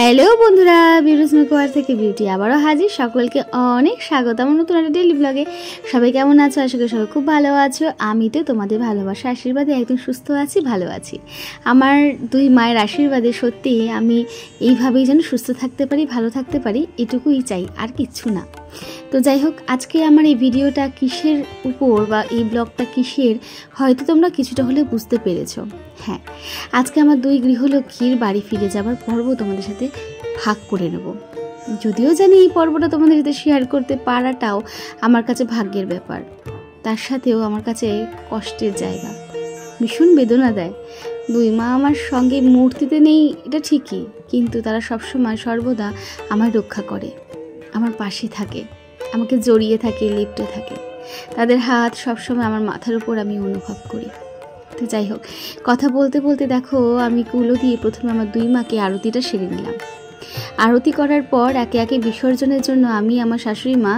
Hello বন্ধুরা, beauties makeover থেকে beauty আবারও হাজির। সকলকে অনেক স্বাগত আমার নতুন একটা ডেইলি ব্লগে। সবাই কেমন আছো? আশা করি সবাই খুব ভালো আছো। আমি তো তোমাদের ভালোবাসা আশীর্বাদে একদম সুস্থ আছি, ভালো আছি। আমার দুই মায়ের আশীর্বাদে সত্যি আমি এইভাবেই যেন সুস্থ থাকতে পারি, ভালো থাকতে পারি, এটুকুই চাই, আর কিচ্ছু না। তো যাই হোক, আজকে আমার এই ভিডিওটা কিসের উপর বা এই ব্লগটা কিসের, হয়তো তোমরা কিছুটা হলে বুঝতে পেরেছো। হ্যাঁ, আজকে আমার দুই গৃহলক্ষ্মীর বাড়ি ফিরে যাবার পর্ব তোমাদের সাথে ভাগ করে নেব। যদিও জানি এই পর্বটা তোমাদের সাথে শেয়ার করতে পারাটাও আমার কাছে ভাগ্যের ব্যাপার, তার সাথেও আমার কাছে কষ্টের জায়গা, ভীষণ বেদনা দেয়। দুই মা আমার সঙ্গে মূর্তিতে নেই এটা ঠিকই, কিন্তু তারা সবসময় সর্বদা আমায় রক্ষা করে, আমার পাশে থাকে, আমাকে জড়িয়ে থাকে, লিপ্টে থাকে। তাদের হাত সবসময় আমার মাথার উপর আমি অনুভব করি। তো যাই হোক, কথা বলতে বলতে দেখো আমি কুলো দিয়ে প্রথমে আমার দুই মাকে আরতিটা সেরে নিলাম। আরতি করার পর একে একে বিসর্জনের জন্য আমি আমার শাশুড়ি মা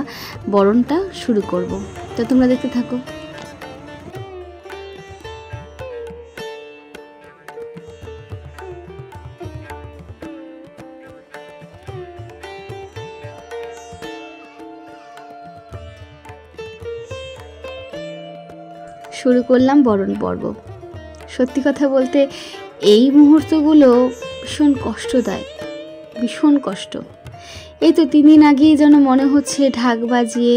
বরণটা শুরু করব। তো তোমরা দেখতে থাকো। শুরু করলাম বরণ পর্ব। সত্যি কথা বলতে এই মুহূর্তগুলো ভীষণ কষ্ট দেয়, ভীষণ কষ্ট। এই তো 3 দিন আগেই যেন মনে হচ্ছে ঢাক বাজিয়ে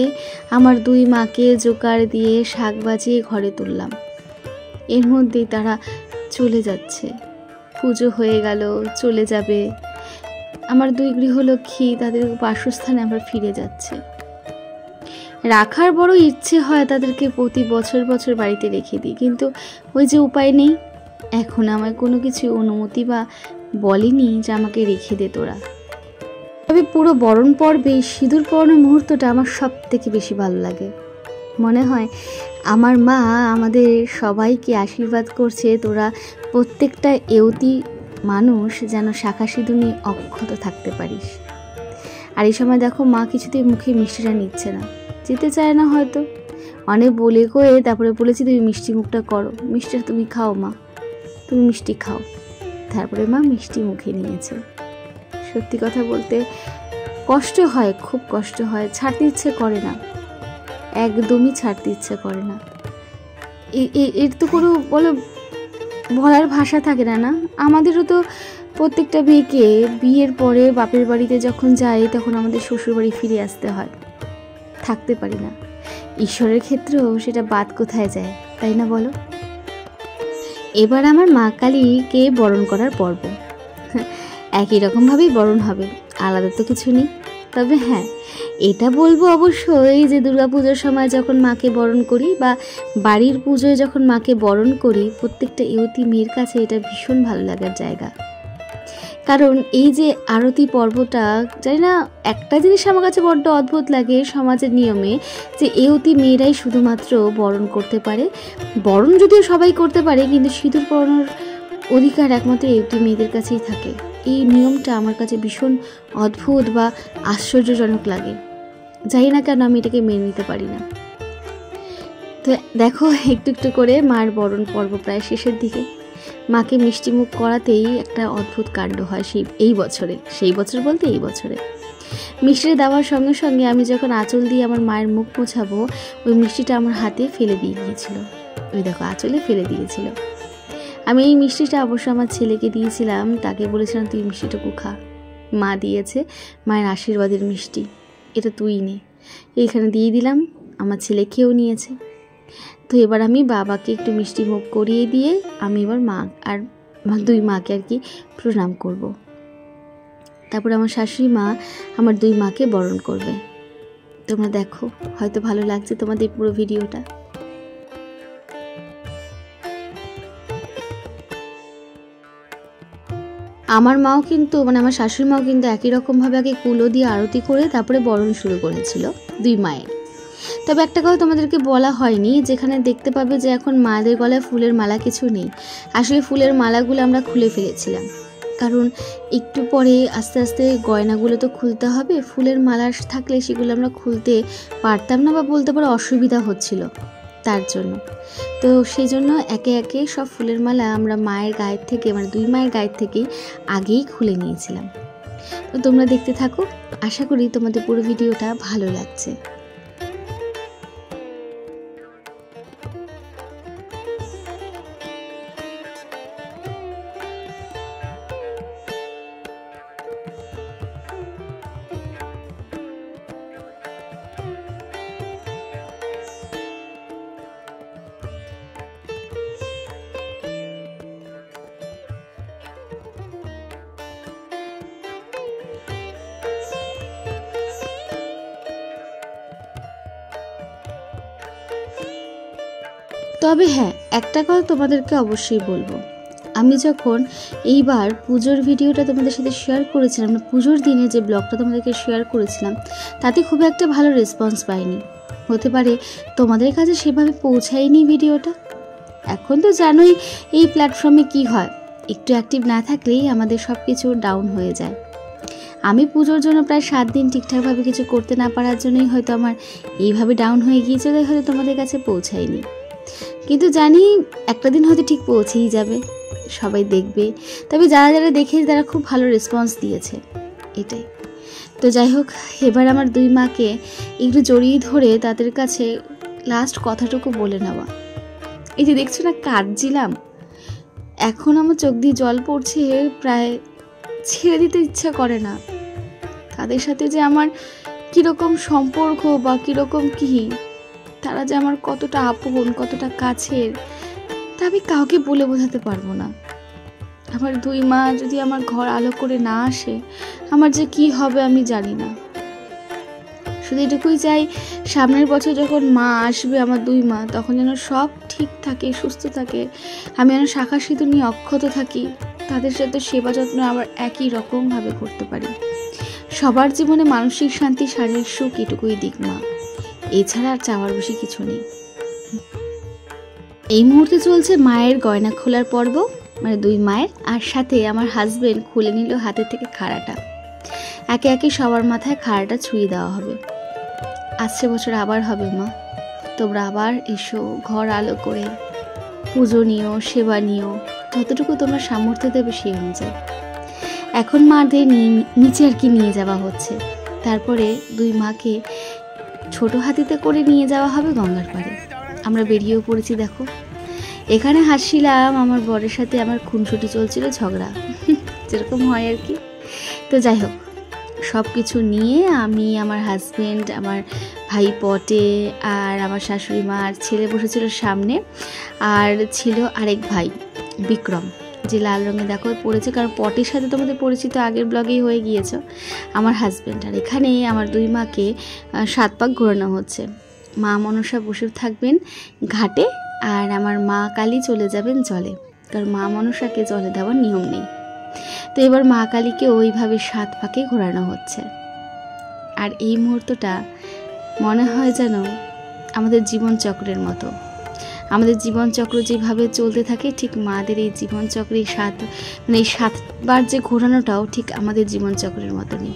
আমার দুই মাকে জোকার দিয়ে শাক বাজিয়ে ঘরে তুললাম, এর মধ্যেই তারা চলে যাচ্ছে। পুজো হয়ে গেল, চলে যাবে। আমার দুই গৃহলক্ষ্মী তাদের বাসস্থানে আমরা ফিরে যাচ্ছে। রাখার বড় ইচ্ছে হয় তাদেরকে, প্রতি বছর বছর বাড়িতে রেখে দিই, কিন্তু ওই যে উপায় নেই। এখন আমায় কোনো কিছু অনুমতি বা বলেনি যে আমাকে রেখে দে তোরা। তবে পুরো বরণ পর্বে সিঁদুর পরানোর মুহূর্তটা আমার সব থেকে বেশি ভালো লাগে। মনে হয় আমার মা আমাদের সবাইকে আশীর্বাদ করছে, তোরা প্রত্যেকটা এওতি মানুষ যেন শাখা সিঁদুর নিয়ে অক্ষত থাকতে পারিস। আর এই সময় দেখো মা কিছুতেই মুখে মিষ্টিটা নিচ্ছে না, যেতে চায় না হয়তো। অনেক বলে কয়ে তারপরে বলেছি তুমি মিষ্টি মুখটা করো, মিষ্টিটা তুমি খাও মা, তুমি মিষ্টি খাও। তারপরে মা মিষ্টি মুখে নিয়েছে। সত্যি কথা বলতে কষ্ট হয়, খুব কষ্ট হয়, ছাড়তে ইচ্ছে করে না, একদমই ছাড়তে ইচ্ছে করে না। এর তো কোনো বলার ভাষা থাকে না। না, আমাদেরও তো প্রত্যেকটা মেয়েকে বিয়ের পরে বাপের বাড়িতে যখন যায় তখন আমাদের শ্বশুর বাড়ি ফিরে আসতে হয়, থাকতে পারি না। ঈশ্বরের ক্ষেত্রেও সেটা বাদ কোথায় যায়, তাই না বলো? এবার আমার মা কালীকে বরণ করার পর্ব। একই রকমভাবেই বরণ হবে, আলাদা তো কিছু নেই। তবে হ্যাঁ, এটা বলবো অবশ্যই যে দুর্গাপুজোর সময় যখন মাকে বরণ করি বা বাড়ির পুজোয় যখন মাকে বরণ করি, প্রত্যেকটা ইয়তি মেয়ের কাছে এটা ভীষণ ভালো লাগার জায়গা। কারণ এই যে আরতি পর্বটা, জানি না, একটা জিনিস আমার কাছে বড্ড অদ্ভুত লাগে সমাজের নিয়মে, যে এওতি মেয়েরাই শুধুমাত্র বরণ করতে পারে। বরণ যদিও সবাই করতে পারে, কিন্তু সিঁদুর পরানোর অধিকার একমাত্র এওতি মেয়েদের কাছেই থাকে। এই নিয়মটা আমার কাছে ভীষণ অদ্ভুত বা আশ্চর্যজনক লাগে, জানি না কেন আমি এটাকে মেনে নিতে পারি না। তো দেখো একটু একটু করে মার বরণ পর্ব প্রায় শেষের দিকে। মাকে মিষ্টি মুখ করাতেই একটা অদ্ভুত কাণ্ড হয় এই বছরে, সেই বছর বলতে এই বছরে। মিষ্টি দেওয়ার সঙ্গে সঙ্গে আমি যখন আঁচল দিয়ে আমার মায়ের মুখ মোছাবো, ওই মিষ্টিটা আমার হাতে ফেলে দিয়ে গিয়েছিল। ওই দেখো আঁচলে ফেলে দিয়েছিল। আমি এই মিষ্টিটা অবশ্য আমার ছেলেকে দিয়েছিলাম, তাকে বলেছিলাম তুই মিষ্টিটুকু খা, মা দিয়েছে, মায়ের আশীর্বাদের মিষ্টি, এটা তুই নে। এইখানে দিয়ে দিলাম, আমার ছেলে খেয়েও নিয়েছে। তো এবার আমি বাবাকে একটু মিষ্টি মুখ করিয়ে দিয়ে আমি এবার মা আর দুই মাকে আর কি প্রণাম করব। তারপর আমার শাশুড়ি মা আমার দুই মাকে বরণ করবে। তোমরা দেখো, হয়তো ভালো লাগছে তোমাদের পুরো ভিডিওটা। আমার মাও কিন্তু আমার শাশুড়ি মাও কিন্তু একই রকমভাবে আগে কুলো দিয়ে আরতি করে তারপরে বরণ শুরু করেছিল দুই মায়ের। তবে একটা কথা তোমাদেরকে বলা হয়নি, যেখানে দেখতে পাবে যে এখন মায়েদের গলায় ফুলের মালা কিছু নেই। আসলে ফুলের মালাগুলো আমরা খুলে ফেলেছিলাম, কারণ একটু পরে আস্তে আস্তে গয়নাগুলো তো খুলতে হবে। ফুলের মালা থাকলে সেগুলো আমরা খুলতে পারতাম না, বা বলতে পারো অসুবিধা হচ্ছিল। তার জন্য তো সেই জন্য একে একে সব ফুলের মালা আমরা মায়ের গায়ের থেকে, মানে দুই মায়ের গায়ের থেকেই আগেই খুলে নিয়েছিলাম। তো তোমরা দেখতে থাকো, আশা করি তোমাদের পুরো ভিডিওটা ভালো লাগছে। তবে হ্যাঁ, একটা কথা তোমাদেরকে অবশ্যই বলবো, আমি যখন এইবার পুজোর ভিডিওটা তোমাদের সাথে শেয়ার করেছিলাম, পুজোর দিনে যে ব্লগটা তোমাদেরকে শেয়ার করেছিলাম, তাতে খুব একটা ভালো রেসপন্স পাইনি। হতে পারে তোমাদের কাছে সেভাবে পৌঁছায়নি ভিডিওটা। এখন তো জানোই এই প্ল্যাটফর্মে কি হয়, একটু অ্যাক্টিভ না থাকলেই আমাদের সব কিছু ডাউন হয়ে যায়। আমি পুজোর জন্য প্রায় 7 দিন ঠিকঠাকভাবে কিছু করতে না পারার জন্যই হয়তো আমার এইভাবে ডাউন হয়ে গিয়েছে, তাই হয়তো তোমাদের কাছে পৌঁছায়নি। কিন্তু জানি একটা দিন হয়তো ঠিক পৌঁছেই যাবে, সবাই দেখবে। তবে যারা যারা দেখেছে তারা খুব ভালো রেসপন্স দিয়েছে, এটাই। তো যাই হোক, এবার আমার 2 মাকে একটু জড়িয়ে ধরে তাদের কাছে লাস্ট কথাটুকু বলে নেওয়া। এই যে দেখছো না, কাঁদছিলাম, এখন আমার চোখ দিয়ে জল পড়ছে, প্রায় ছেড়ে দিতে ইচ্ছা করে না। তাদের সাথে যে আমার কীরকম সম্পর্ক বা কীরকম কী, তারা যে আমার কতটা আপন, কতটা কাছের, তা আমি কাউকে বলে বোঝাতে পারবো না। আমার 2 মা যদি আমার ঘর আলো করে না আসে, আমার যে কি হবে আমি জানি না। শুধু এটুকুই চাই, সামনের বছর যখন মা আসবে, আমার 2 মা, তখন যেন সব ঠিক থাকে, সুস্থ থাকে, আমি যেন শাখা সিঁদুর নিয়ে অক্ষত থাকি, তাদের সাথে সেবা যত্ন আবার একই রকমভাবে করতে পারি। সবার জীবনে মানসিক শান্তি, শারীরিক সুখ, এটুকুই দিক মা, এছাড়া আর চাওয়ার বেশি কিছু নেই। এই মুহূর্তে চলছে মায়ের গয়না খোলার পর্ব, মানে 2 মায়ের, আর সাথে আমার হাজবেন্ড খুলে নিল হাতে থেকে খাড়াটা। একে একে সবার মাথায় খাড়াটা ছুঁয়ে দেওয়া হবে। আসছে বছর আবার হবে মা, তোমরা আবার এসো, ঘর আলো করে পুজো নিও, সেবা নিও, যতটুকু তোমরা সামর্থ্য দেবে সেই অনুযায়ী। এখন মাদের নিচে আর কি নিয়ে যাওয়া হচ্ছে, তারপরে 2 মাকে ছোট হাতিতে করে নিয়ে যাওয়া হবে গঙ্গার পাড়ে। আমরা বেরিয়েও পড়েছি, দেখো। এখানে হাসছিলাম, আমার বরের সাথে আমার খুনসুটি চলছিল, ঝগড়া যেরকম হয় আর কি। তো যাই হোক, সব কিছু নিয়ে আমি, আমার হাজবেন্ড, আমার ভাই পটে, আর আমার শাশুড়ি মা আর ছেলে বসেছিল সামনে, আর ছিল আরেক ভাই বিক্রম, যে লাল রঙে দেখো পড়েছে, কারণ পটের সাথে তোমাদের পরিচিত আগের ব্লগেই হয়ে গিয়েছে, আমার হাজব্যান্ড। আর এখানে আমার 2 মাকে 7 পাক ঘোরানো হচ্ছে। মা মনসা বসে থাকবেন ঘাটে, আর আমার মা কালী চলে যাবেন জলে, কারণ মা মনসাকে জলে দেওয়ার নিয়ম নেই। তো এবার মা কালীকে ওইভাবে 7 পাকে ঘোরানো হচ্ছে। আর এই মুহূর্তটা মনে হয় যেন আমাদের জীবনচক্রের মতো। আমাদের জীবনচক্র যেভাবে চলতে থাকে, ঠিক মাদের এই জীবনচক্রে এই 7 বার যে ঘোরানোটাও ঠিক আমাদের জীবনচক্রের মতনই।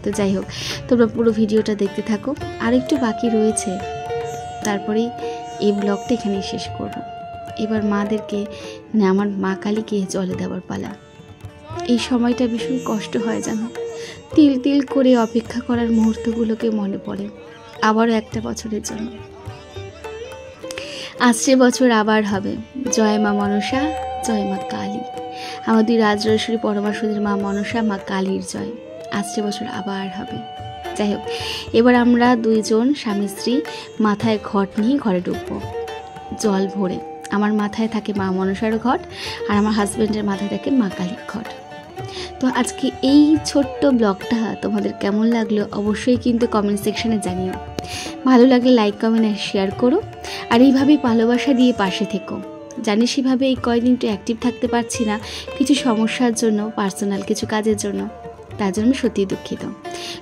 তো যাই হোক, তোমরা পুরো ভিডিওটা দেখতে থাকো, আর একটু বাকি রয়েছে, তারপরেই এই ব্লগটা এখানেই শেষ করব। এবার মাদেরকে, মানে আমার মা কালীকে জলে দেওয়ার পালা। এই সময়টা ভীষণ কষ্ট হয় জানো, তিল তিল করে অপেক্ষা করার মুহূর্তগুলোকে মনে পড়ে, আবারও একটা বছরের জন্য। আসছে বছর আবার হবে। জয় মা মনসা, জয় মা কালী, আমার 2 রাজরাজেশ্বরী পরমাশুদের মা মনসা, মা কালীর জয়। আসছে বছর আবার হবে। যাই হোক, এবার আমরা 2 জন স্বামী স্ত্রী মাথায় ঘট নিয়ে ঘরে ঢুকবো, জল ভরে। আমার মাথায় থাকে মা মনসার ঘট, আর আমার হাজব্যান্ডের মাথায় থাকে মা কালীর ঘট। তো আজকে এই ছোট্ট ব্লগটা তোমাদের কেমন লাগলো অবশ্যই কিন্তু কমেন্ট সেকশনে জানিও। ভালো লাগলে লাইক, কমেন্ট আর শেয়ার করো, আর এইভাবেই ভালোবাসা দিয়ে পাশে থেকো। জানি সেভাবে এই কয়দিন একটু অ্যাক্টিভ থাকতে পারছি না, কিছু সমস্যার জন্য, পার্সোনাল কিছু কাজের জন্য, তার জন্য আমি সত্যিই দুঃখিত।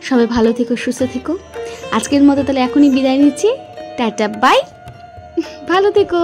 সবাই ভালো থেকো, সুস্থ থেকো। আজকের মতো তাহলে এখনই বিদায় নিচ্ছি, টাটা, বাই, ভালো থেকো।